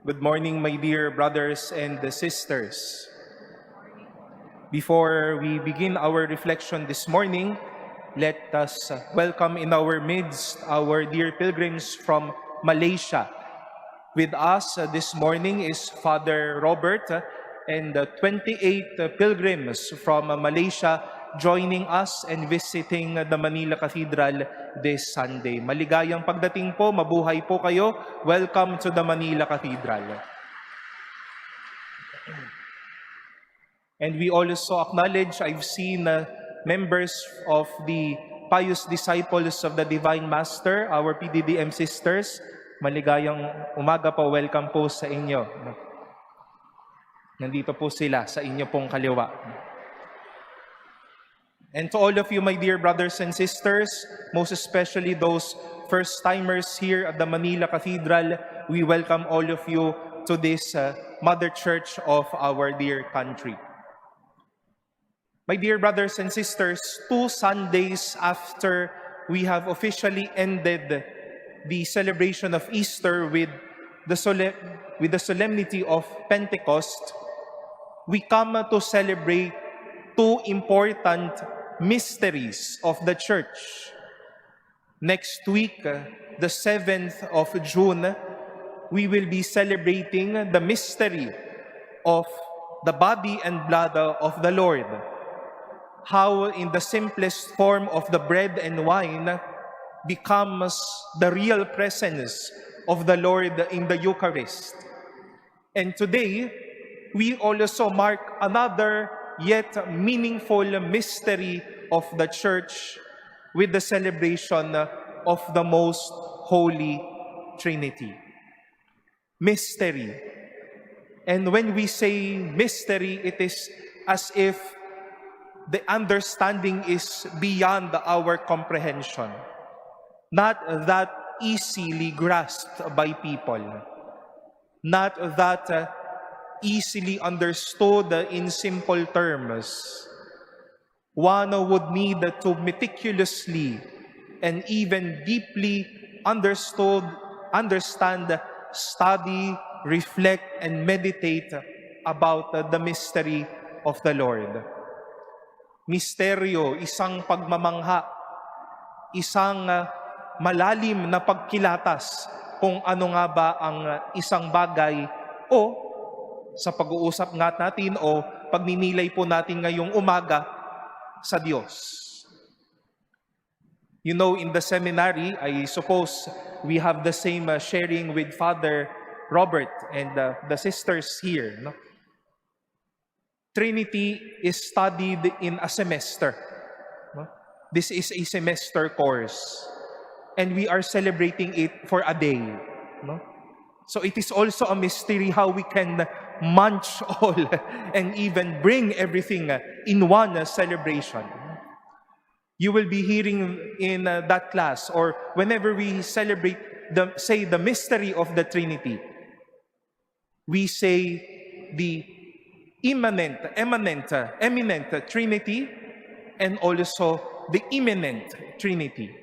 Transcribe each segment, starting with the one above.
Good morning, my dear brothers and sisters. Before we begin our reflection this morning, let us welcome in our midst our dear pilgrims from Malaysia. With us this morning is Father Robert and 28 pilgrims from Malaysia joining us and visiting the Manila Cathedral this Sunday. Maligayang pagdating po, mabuhay po kayo. Welcome to the Manila Cathedral. And we also acknowledge, I've seen members of the pious disciples of the Divine Master, our PDDM sisters. Maligayang umaga po, welcome po sa inyo. Nandito po sila sa inyo pong kaliwa. And to all of you, my dear brothers and sisters, most especially those first-timers here at the Manila Cathedral, we welcome all of you to this Mother Church of our dear country. My dear brothers and sisters, 2 Sundays after we have officially ended the celebration of Easter with the solemnity of Pentecost, we come to celebrate 2 important mysteries of the Church. Next week, the 7th of June, we will be celebrating the mystery of the body and blood of the Lord. How in the simplest form of the bread and wine becomes the real presence of the Lord in the Eucharist. And today, we also mark another yet meaningful mystery of the Church with the celebration of the Most Holy Trinity. Mystery. And when we say mystery, it is as if the understanding is beyond our comprehension, not that easily grasped by people, not that easily understood in simple terms. One would need to meticulously and even deeply understand, study, reflect, and meditate about the mystery of the Lord. Misteryo, isang pagmamangha, isang malalim na pagkilatas kung ano nga ba ang isang bagay o sa pag-uusap nga natin o pagninilay po natin ngayong umaga sa Diyos. You know, in the seminary, I suppose we have the same sharing with Father Robert and the sisters here. No? Trinity is studied in a semester. No? This is a semester course. And we are celebrating it for a day. No? So it is also a mystery how we can munch all and even bring everything in one celebration. You will be hearing in that class or whenever we celebrate the mystery of the Trinity, we say the eminent Trinity and also the immanent Trinity.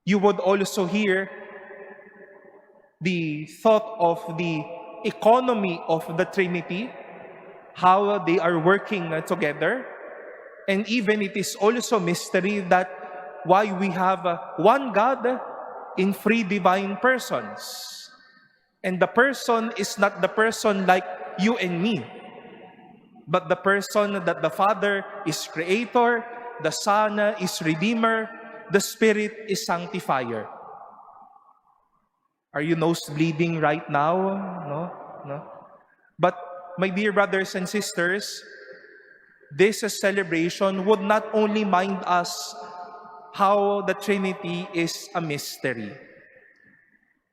You would also hear the thought of the economy of the Trinity, how they are working together, and even it is also mystery that why we have one God in 3 divine persons. And the person is not the person like you and me, but the person that the Father is Creator, the Son is Redeemer, the Spirit is Sanctifier. Are you nose bleeding right now? No. But my dear brothers and sisters, this celebration would not only mind us how the Trinity is a mystery,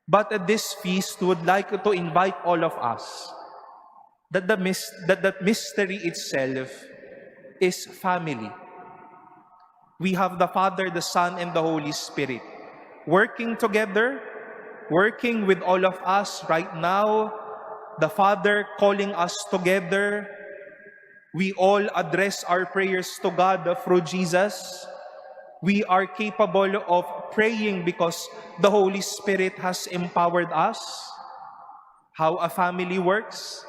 but at this feast would like to invite all of us that the mystery itself is family. We have the Father, the Son, and the Holy Spirit working together, working with all of us right now, the Father calling us together. We all address our prayers to God through Jesus. We are capable of praying because the Holy Spirit has empowered us. how a family works.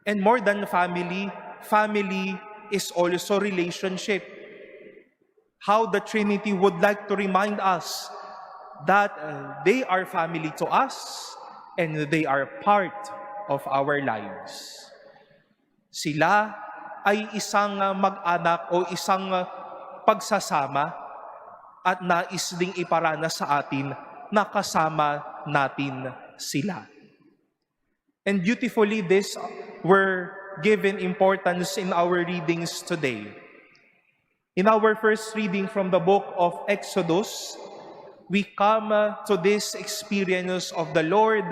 And more than family, family is also relationship. How the Trinity would like to remind us that they are family to us and they are part of our lives. Sila ay isang mag-anak o isang pagsasama at nais ding iparana sa atin na kasama natin sila. And beautifully, this were given importance in our readings today. In our first reading from the book of Exodus, we come to this experience of the Lord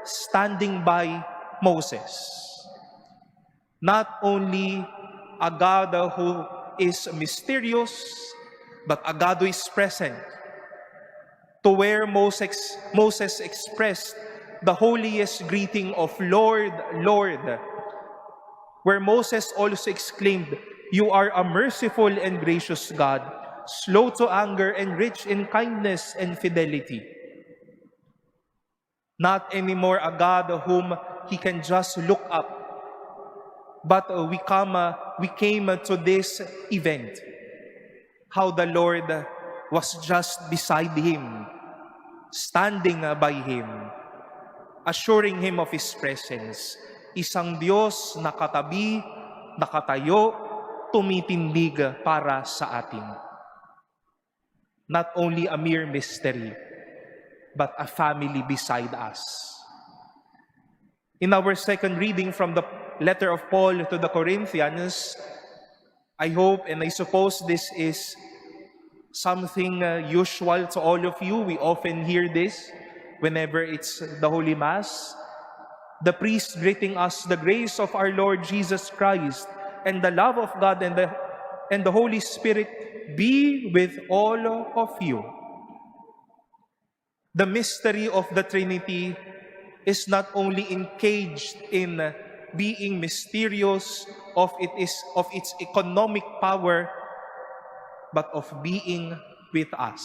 standing by Moses. Not only a God who is mysterious, but a God who is present. To where Moses expressed the holiest greeting of Lord, Lord, where Moses also exclaimed, "You are a merciful and gracious God, slow to anger and rich in kindness and fidelity." Not anymore a God whom he can just look up, but we came to this event, how the Lord was just beside him, standing by him, assuring him of his presence. Isang Diyos na katabi, nakatayo, tumitindig para sa atin. Not only a mere mystery, but a family beside us. In our second reading from the letter of Paul to the Corinthians, I hope and I suppose this is something usual to all of you. We often hear this whenever it's the Holy Mass. The priest greeting us, "The grace of our Lord Jesus Christ and the love of God and the Holy Spirit be with all of you." The mystery of the Trinity is not only encaged in being mysterious of its economic power, but of being with us.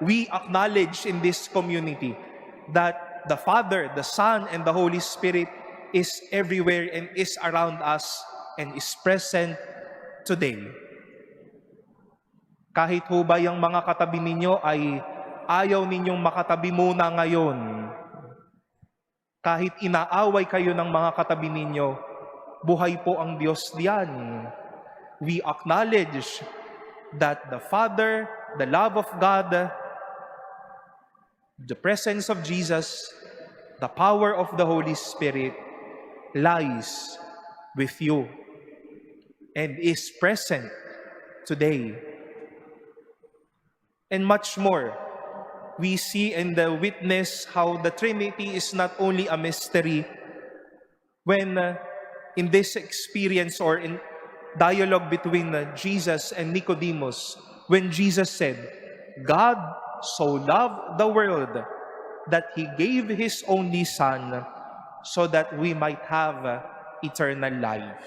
We acknowledge in this community that the Father, the Son, and the Holy Spirit is everywhere and is around us and is present today. Kahit ho ba yung mga katabi ninyo ay ayaw ninyong makatabi muna ngayon, kahit inaaway kayo ng mga katabi ninyo, buhay po ang Diyos diyan. We acknowledge that the Father, the love of God, the presence of Jesus, the power of the Holy Spirit lies with you and is present today. And much more, we see and witness how the Trinity is not only a mystery when in this experience or in dialogue between Jesus and Nicodemus, when Jesus said, "God so loved the world that He gave His only Son so that we might have eternal life."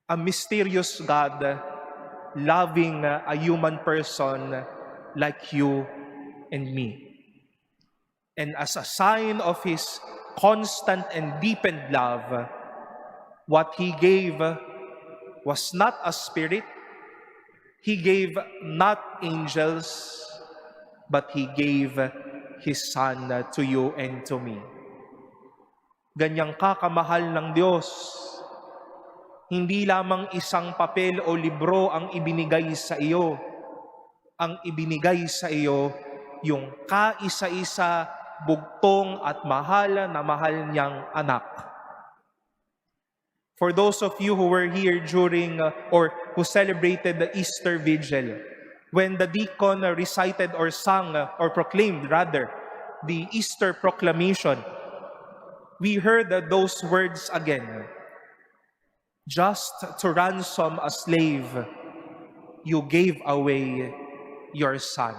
A mysterious God loving a human person like you and me. And as a sign of His constant and deepened love, what He gave was not a spirit. He gave not angels, but He gave His Son to you and to me. Ganyang kakamahal ng Diyos. Hindi lamang isang papel o libro ang ibinigay sa iyo. Ang ibinigay sa iyo yung kaisa-isa, bugtong at mahal na mahal niyang anak. For those of you who were here during or who celebrated the Easter Vigil, when the deacon recited or sang or proclaimed rather the Easter proclamation, we heard those words again. Just to ransom a slave, you gave away your son.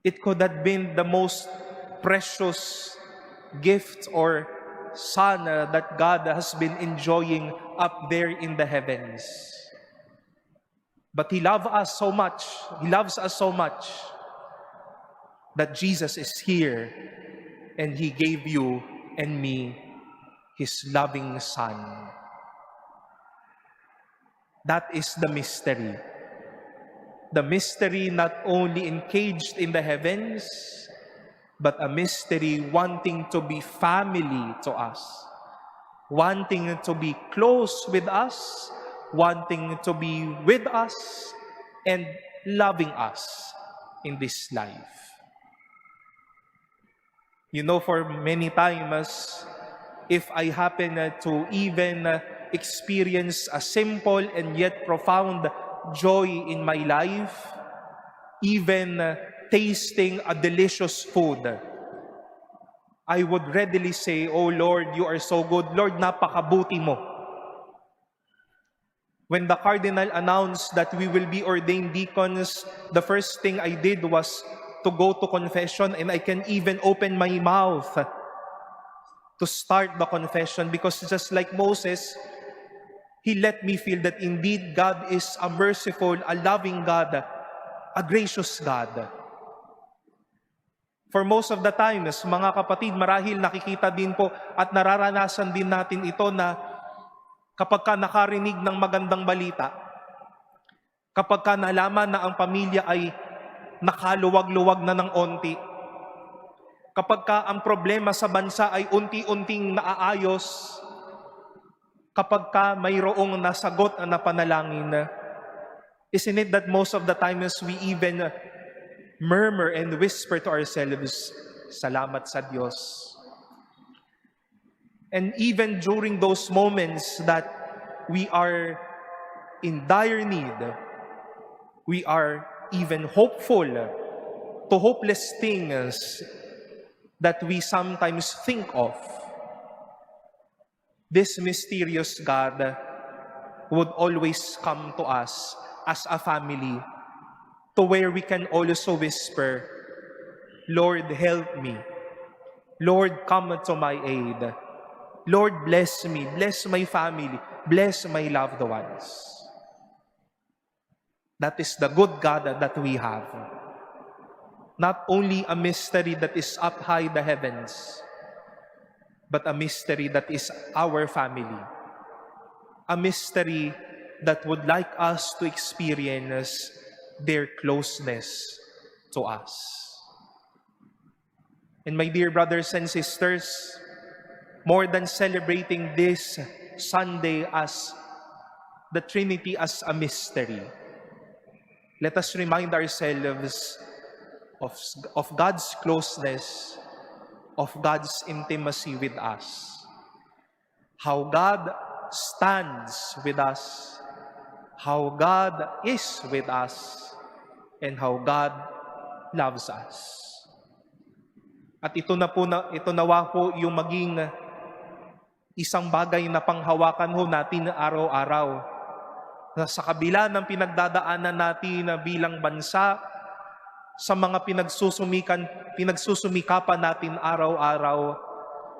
It could have been the most precious gift or son that God has been enjoying up there in the heavens. But He loves us so much. He loves us so much that Jesus is here and He gave you and me His loving Son. That is the mystery. The mystery not only encaged in the heavens, but a mystery wanting to be family to us, wanting to be close with us, wanting to be with us, and loving us in this life. You know, for many times, if I happen to even experience a simple and yet profound joy in my life, even tasting a delicious food, I would readily say, "Oh Lord, you are so good. Lord, napakabuti mo." When the cardinal announced that we will be ordained deacons, the first thing I did was to go to confession, and I can even open my mouth to start the confession, because just like Moses, he let me feel that indeed God is a merciful, a loving God, a gracious God. For most of the times, mga kapatid, marahil nakikita din po at nararanasan din natin ito na kapag ka nakarinig ng magandang balita, kapag ka nalaman na ang pamilya ay nakaluwag-luwag na ng onti, kapag ka ang problema sa bansa ay unti-unting naaayos, kapag ka mayroong nasagot na panalangin, isn't it that most of the times we even murmur and whisper to ourselves, "Salamat sa Diyos." And even during those moments that we are in dire need, we are even hopeful to hopeless things that we sometimes think of, this mysterious God would always come to us as a family, to where we can also whisper, "Lord, help me. Lord, come to my aid. Lord, bless me, bless my family, bless my loved ones." That is the good God that we have. Not only a mystery that is up high the heavens, but a mystery that is our family. A mystery that would like us to experience their closeness to us. And my dear brothers and sisters, more than celebrating this Sunday as the Trinity as a mystery, let us remind ourselves of God's closeness, of God's intimacy with us. How God stands with us, how God is with us, and how God loves us. At ito nawa po yung maging isang bagay na panghawakan ho natin araw-araw, na sa kabila ng pinagdadaanan natin na bilang bansa, sa mga pinagsusumikapan natin araw-araw,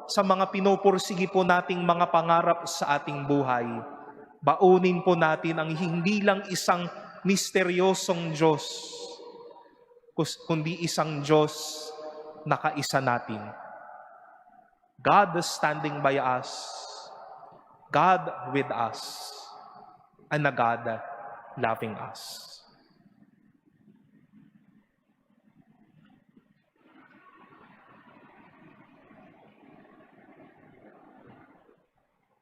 sa mga pinupursigi po nating mga pangarap sa ating buhay, baunin po natin ang hindi lang isang misteryosong Diyos, kundi isang Diyos na kaisa natin. God standing by us, God with us, and a God loving us.